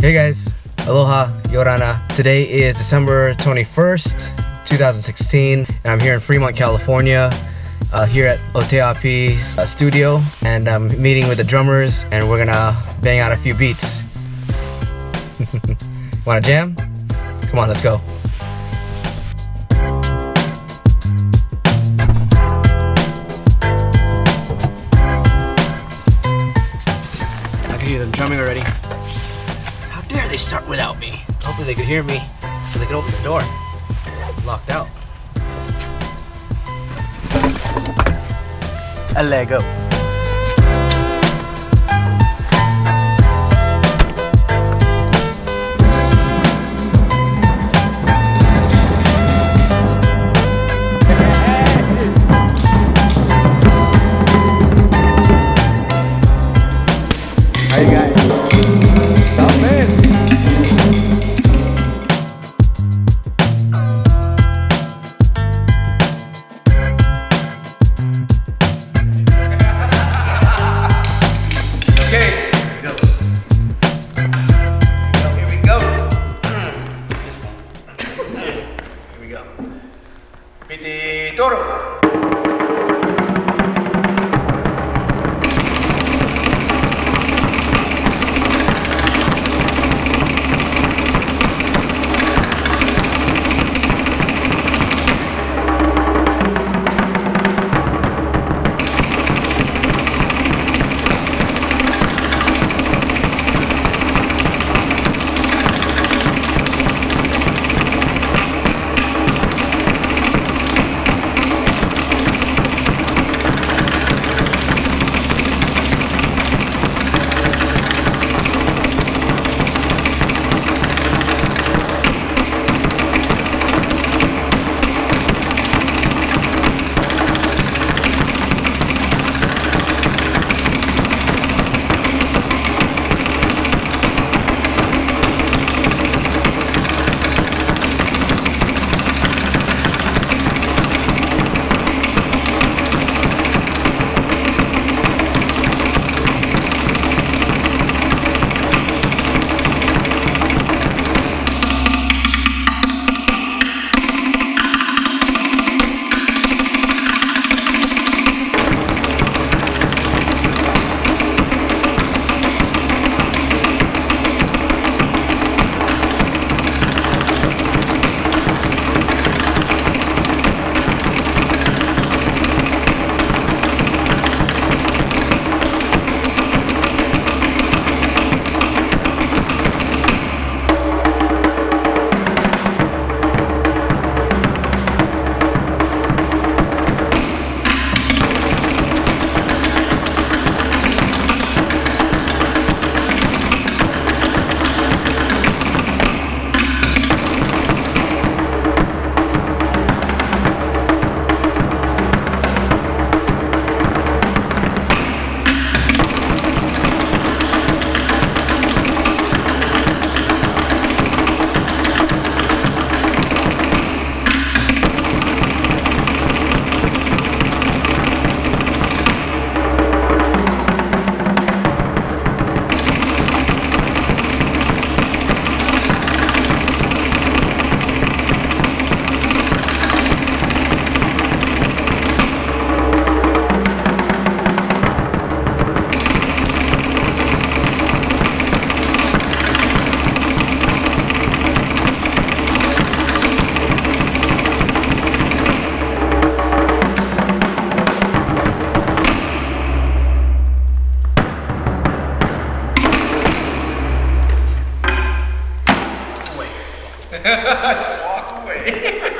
Hey guys, aloha, yorana. Today is December 21st, 2016, and I'm here in Fremont, California, here at Oteapi's studio, and I'm meeting with the drummers, and we're gonna bang out a few beats. Wanna jam? Come on, let's go. I can hear them drumming already. How dare they start without me? Hopefully they could hear me so they could open the door. I'm locked out. A Lego. How you guys? Stop, man. Piti Toro. Walk away.